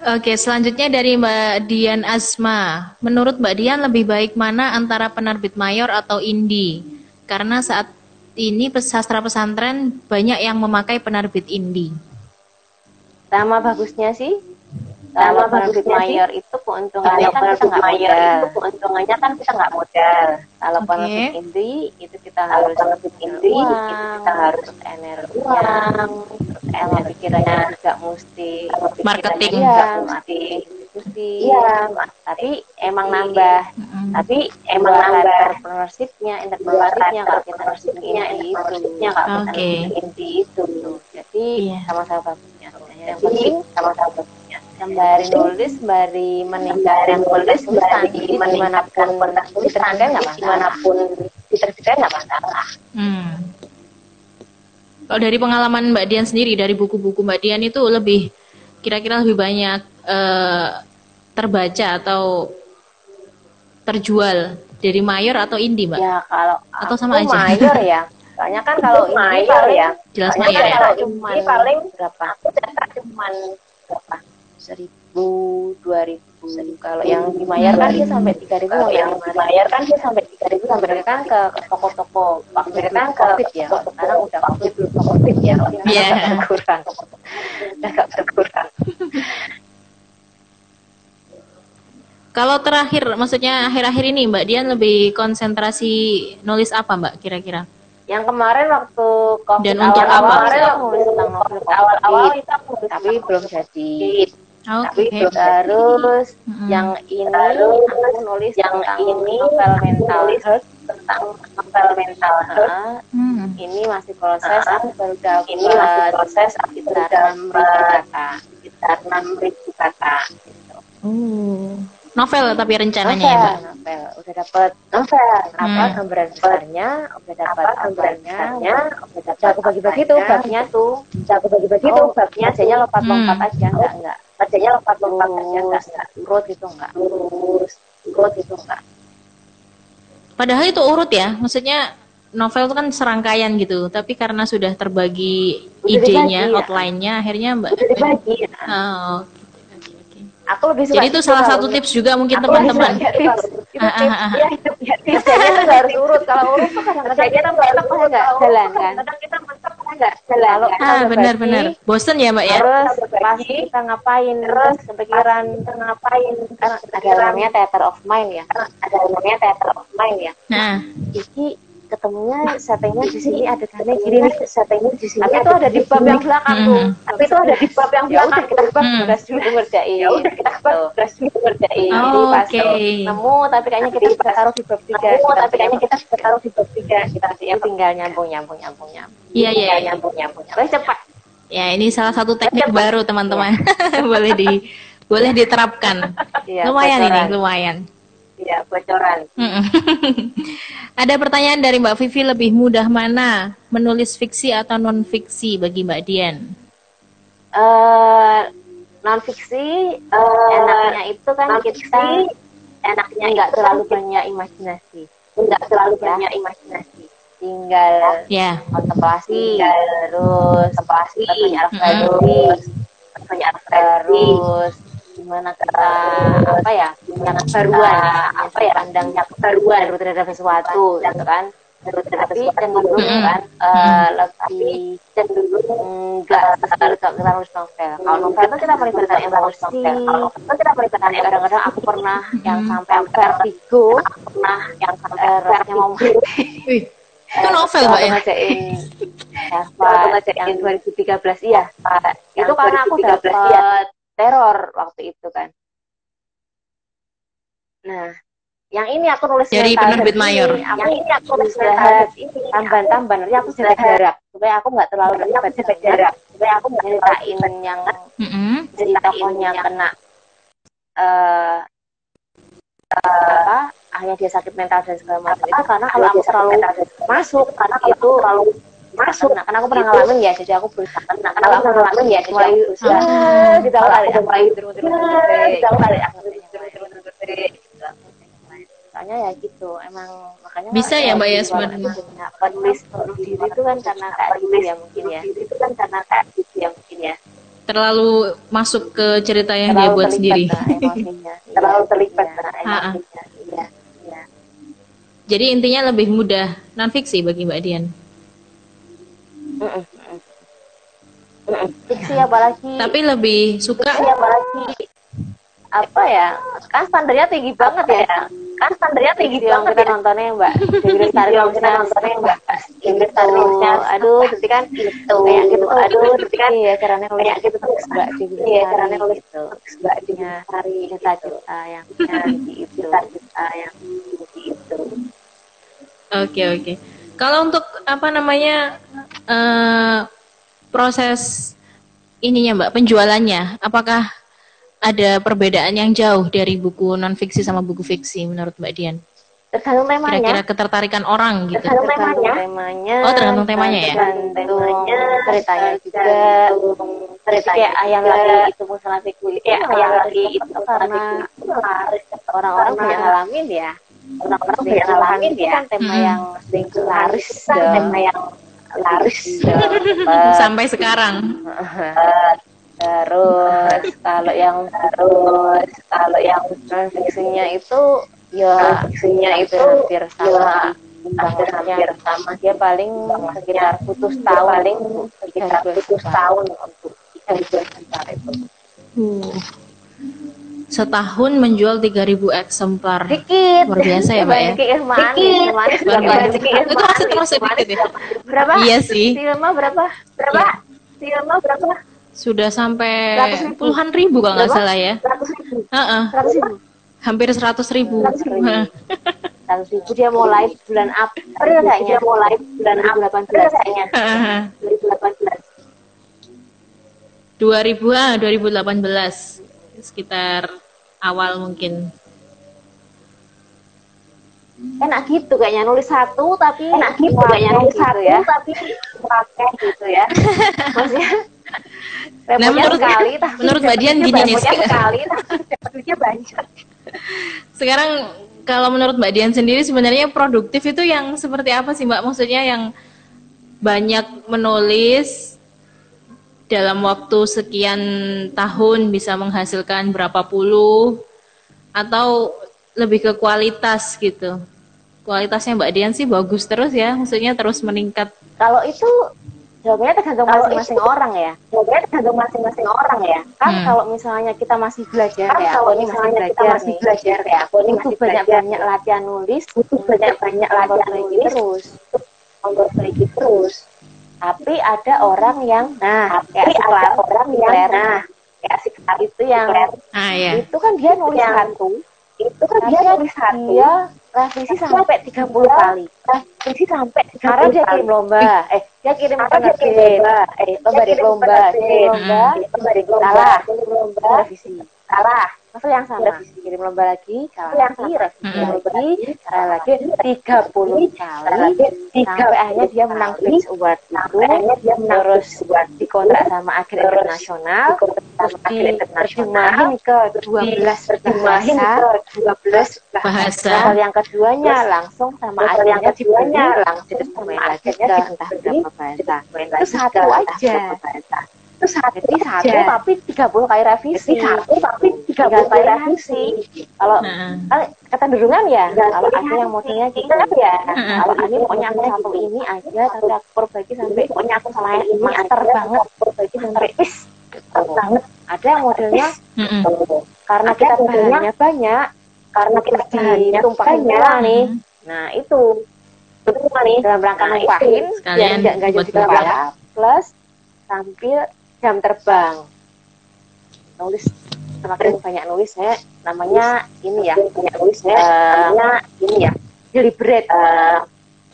Oke, selanjutnya dari Mbak Dian Asma. Menurut Mbak Dian lebih baik mana antara penerbit mayor atau indie? Karena saat ini sastra pesantren banyak yang memakai penerbit indie. Sama bagusnya sih. Kalau penerbit mayor itu keuntungannya kan kita nggak modal. Kalau penerbit indie itu kita harus energi, pikirannya juga mesti marketing, diskusi. Iya, tapi emang nambah entrepreneurship-nya kalau kita entrepreneurship-nya inti itu. Jadi sama-sama bagusnya. Yang penting sama-sama bagusnya. Sembari nulis, sembari meninggalkan tulisan dimanapun diterbitkan nggak masalah. Kalau dari pengalaman Mbak Dian sendiri, dari buku-buku Mbak Dian itu kira-kira lebih banyak terbaca atau terjual dari mayor atau indie, Mbak? Ya kalau atau sama aja? Mayor ya. Soalnya kan kalau mayor ya, jelas mayor ya. Ini paling berapa? Aku cetak cuman berapa? 1.000, 2.000. Kalau yang di mayor kan dia sampai 3.000. Yang di mayor kan dia sampai 3.000. Sampai kan ke toko-toko. Waktu kan ke COVID ya. Sekarang udah COVID ya. Iya. Agak berkurang. Kalau terakhir, maksudnya akhir-akhir ini Mbak Dian lebih konsentrasi nulis apa Mbak kira-kira? Yang kemarin waktu COVID dan untuk awal aku nulis tentang novel awal itu aku nulis, tapi belum jadi. Terus yang ini aku nulis tentang novel mental health, tentang novel mental health. Ini masih proses, aku baru dapat sekitar 6.000 kata. Novel tapi rencananya ya, Mbak? Novel, udah dapat gambaran besarnya, udah dapat gambarnya, udah aku bagi-bagi tuh babnya tuh, babnya aja lompat-lompat aja, enggak. Bacanya lompat-lompat aja, enggak urut gitu, enggak. Padahal itu urut ya, maksudnya novel itu kan serangkaian gitu, tapi karena sudah terbagi idenya, outline-nya, akhirnya Mbak. Udah dibagi. Aku lebih suka. Jadi itu salah satu tips juga mungkin teman-teman. Tipsnya tuh harus urut. Kalau urut tuh kadang-kadang kita nggak jalan kan. Benar-benar. Bosen ya Mbak ya. Terus pasti kita ngapain? Terus kepikiran ngapain? Kan ada namanya theater of mind ya. Nah, ini ketemunya settingnya di sini, adegannya gini nih, settingnya di sini. Tapi itu ada di bab yang belakang tuh. Udah kita beres dulu ngerjain. Jadi pas nemu, tapi kayaknya kita bisa taruh di bab 3. Kita tinggal nyambung. Iya. Terus cepat. Ya, ini salah satu teknik baru teman-teman. boleh diterapkan. Lumayan. Iya, bocoran. Ada pertanyaan dari Mbak Vivi, lebih mudah mana, menulis fiksi atau non-fiksi bagi Mbak Dian? Non-fiksi, enaknya itu kan kita nggak terlalu banyak imajinasi. Tinggal kontemplasi, terus banyak refleksi, gimana kita punya pandangnya kebaruan terhadap sesuatu gitu kan. Tapi cenderung lebih nggak kita nulis novel. Kalau novel itu kita melibatkan emosi. Kadang-kadang aku pernah yang sampai vertigo, rasanya mau mati. Itu novel Mbak ya? Yang 2013 iya. Itu karena aku dapat teror waktu itu kan. Nah, yang ini aku nulis dari penerbit mayor. Yang ini aku nulis tambahan-tambahan. Nanti aku jaga jarak supaya aku nggak terlalu jaga jarak. Supaya aku nggak ceritain yang jadi tokohnya kena akhirnya dia sakit mental dan segala macam. Itu karena kalau aku terlalu masuk, karena aku pernah ngalamin ya, jadi aku berusaha soalnya ya gitu, emang makanya bisa ya Mbak ya sebenarnya penulis diri itu kan karena kayak gitu ya mungkin ya, terlalu masuk ke cerita yang dia buat sendiri, terlalu terlibat emosinya. Jadi intinya lebih mudah non-fiksi bagi Mbak Dian. Fiksi apalagi. Tapi lebih suka apa ya? Kan standarnya tinggi banget ya. kan standarnya tinggi banget kita nontonnya Mbak. Inggris tarik kita nontonnya Mbak. Inggris tarik aduh berarti kan itu kayak gitu aduh berarti kan iya caranya kayak gitu terus Mbak iya caranya nulis gitu Mbak juga cari cita-cita yang itu Oke. Kalau untuk apa namanya proses ininya Mbak, penjualannya, apakah ada perbedaan yang jauh dari buku non fiksi sama buku fiksi menurut Mbak Dian? Tergantung temanya. Kira-kira ketertarikan orang gitu. Tergantung temanya. Oh, tergantung temanya ya. Tergantung ceritanya juga. Kayak ayam lagi itu masalah fiku itu. Ayam lagi itu karena orang-orang banyak ngalamin ya. Orang-orang banyak ngalamin ya. Kan tema yang laris. Tema yang laris. Sampai sekarang. Terus kalau yang fiksinya itu ya fiksinya itu hampir sama dia paling sekitar putus tahun untuk 3.000 eksemplar itu. Setahun menjual 3.000 eksemplar. Dikit. Luar biasa ya, Mbak ya. Dikit. Itu masih terus sedikit ya. Berapa? Iya sih. Silma berapa? Sudah sampai puluhan ribu kalau nggak salah ya. 100.000. Hampir 100.000. 100.000 dia mulai bulan April kayaknya. 2018 kayaknya. 2018 sekitar awal mungkin. Enak gitu kayaknya nulis satu tapi pakai gitu ya. Maksudnya nah, menurut Mbak Dian gini nih sekali duitnya banyak. Sekarang kalau menurut Mbak Dian sendiri sebenarnya produktif itu yang seperti apa sih Mbak? Maksudnya yang banyak menulis dalam waktu sekian tahun bisa menghasilkan berapa puluh, atau lebih ke kualitas gitu? Kualitasnya Mbak Dian sih bagus terus ya, maksudnya terus meningkat. Kalau itu jawabannya tergantung masing-masing orang ya. Kan kalau misalnya kita masih belajar aku ini masih belajar butuh banyak-banyak latihan nulis, terus. Tapi ada orang yang kayak si Klar itu yang itu kan dia nulis satu. Dia revisi sampai 30 kali. Karena dia kirim lomba. Dia kirim lomba. Salah. Revisi. Salah. Maksud yang sama. Kirim lomba lagi, salah lagi, 30 kali. Sampai akhirnya dia menang Fix Award itu. Terus dikontrak sama agen internasional. Terus diterjemahin ke 12 bahasa. Kalau yang keduanya langsung sama agen yang keduanya langsung diterjemahin lagi ke entah berapa bahasa. Itu satu aja. Jadi satu tapi 30 kali revisi. Kalau kecenderungan ya, kalau ada yang modelnya gitu ya, kalau ini pokoknya aku satu ini aja, tapi aku perbaiki sampai pokoknya aku salah master banget, perbaiki sampai banget. Ada yang modelnya karena kita bahannya banyak, karena kita bahannya tumpahin nih. Nah itu dalam rangka numpahin, biar nggak jadi kepala, plus tampil jam terbang. Nulis semakin banyak nulis namanya ini ya deliberate.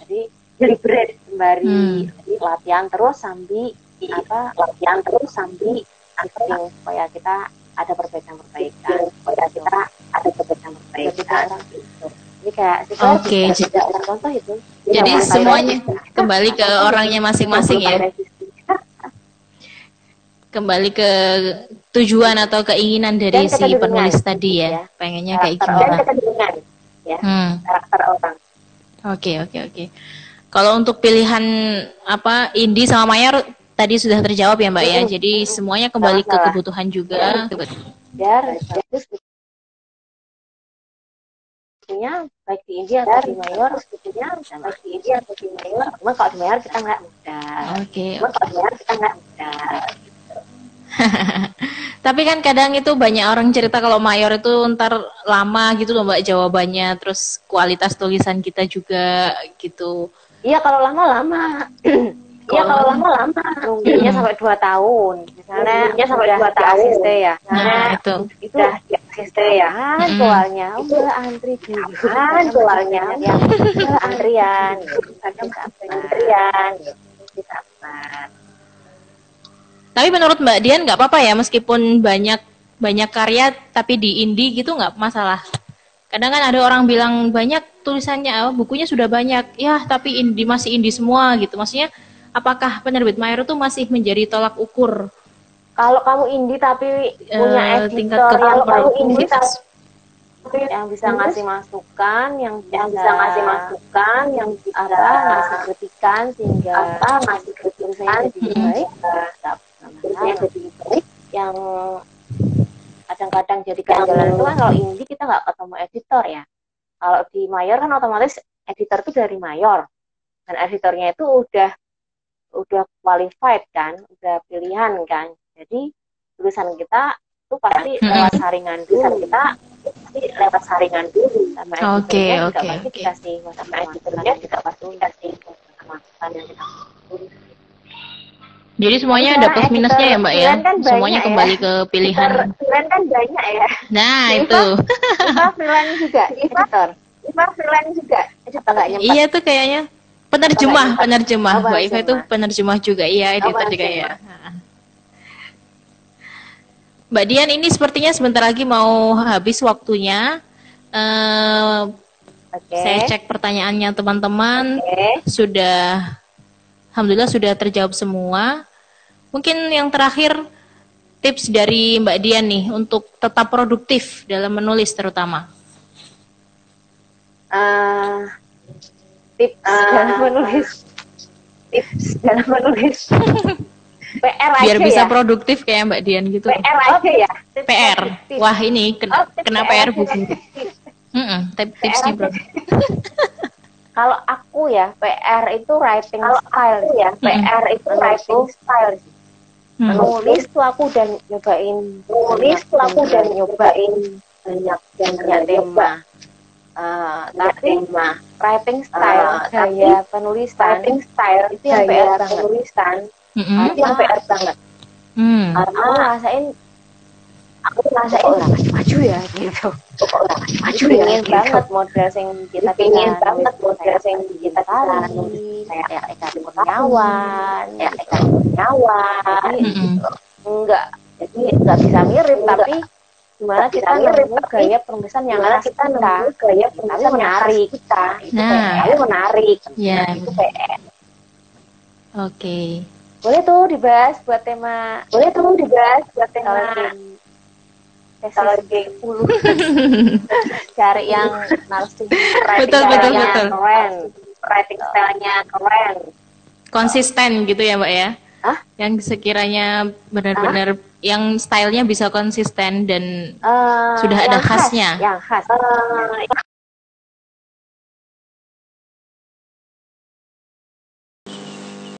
Jadi deliberate sembari latihan terus sambil supaya kita ada perbaikan. Ini kayak contoh itu. Jadi semuanya kembali ke orangnya masing-masing ya. Kembali ke tujuan atau keinginan dari si penulis tadi ya, pengennya kayak gimana? Karakter orang. Oke. Kalau untuk pilihan indie sama mayor tadi sudah terjawab ya Mbak ya. Jadi semuanya kembali ke kebutuhan juga. Baik di indie atau di mayor, cuma kalau di mayor kita nggak mudah. Tapi kan kadang itu banyak orang cerita kalau mayor itu ntar lama gitu loh Mbak jawabannya, terus kualitas tulisan kita juga gitu. Iya kalau lama-lama. Iya kalau lama-lama. Nunggunya sampai 2 tahun. Misalnya sampai 2 tahun. Ya. Nah, itu Udah di ACC ya. Kan keluarnya, udah antri dulu. Kan keluarnya, antrian. Antrian. Tapi menurut Mbak Dian nggak apa-apa ya meskipun banyak karya tapi di indie gitu nggak masalah. Kadang kan ada orang bilang banyak tulisannya, bukunya sudah banyak, ya tapi indie masih indie semua gitu. Maksudnya apakah penerbit mayor itu masih menjadi tolak ukur? Kalau kamu indie tapi punya editor yang indie yang bisa ngasih masukan, yang bisa ngasih masukan, yang bisa ngasih kritikan sehingga ngasih kritikan jadi baik, yang kadang-kadang jadi ganjalan itu kan kalau indie kita nggak ketemu editor ya. Kalau di mayor kan otomatis editor itu dari mayor dan editornya itu udah qualified kan, udah pilihan kan. Jadi tulisan kita itu pasti lewat saringan dulu. Sama editornya juga pasti dikasih masukan yang kita Jadi semuanya ada plus minusnya ya Mbak ya? Kan semuanya kembali ke pilihan. Freelance kan banyak ya. Nah itu. Iva freelance juga, editor. Iva freelance juga. Iya tuh kayaknya. Penerjemah. Mbak Iva itu penerjemah juga. Iya, editor juga ya. Mbak Dian ini sepertinya sebentar lagi mau habis waktunya. Saya cek pertanyaannya teman-teman. Alhamdulillah sudah terjawab semua. Mungkin yang terakhir tips dari Mbak Dian nih untuk tetap produktif dalam menulis terutama. Tips dalam menulis. PR biar aja bisa ya? Produktif kayak Mbak Dian gitu. PR aja ya? PR. Wah ini kena PR buku. Tipsnya produktif. Kalau aku ya, PR itu writing style ya. PR itu writing style. Nulis tuh aku udah nyobain. Banyak tema. Tapi writing style, gaya penulisan, itu yang PR banget. Itu yang PR banget. Aku ngerasain maju ya gitu. Pengen banget model yang kita kayak Eka Kurniawan, jadi nggak bisa mirip, tapi gimana kita nemu gaya penulisan yang khas kita, tapi menarik kita, itu menarik. Ya. Itu PR. Oke. Boleh tuh dibahas buat tema. Kalau game 10 cari yang narasi betul. keren, writing style-nya keren, konsisten gitu ya Mbak ya. Yang sekiranya benar-benar yang stylenya bisa konsisten dan sudah ada khasnya. Yang khas.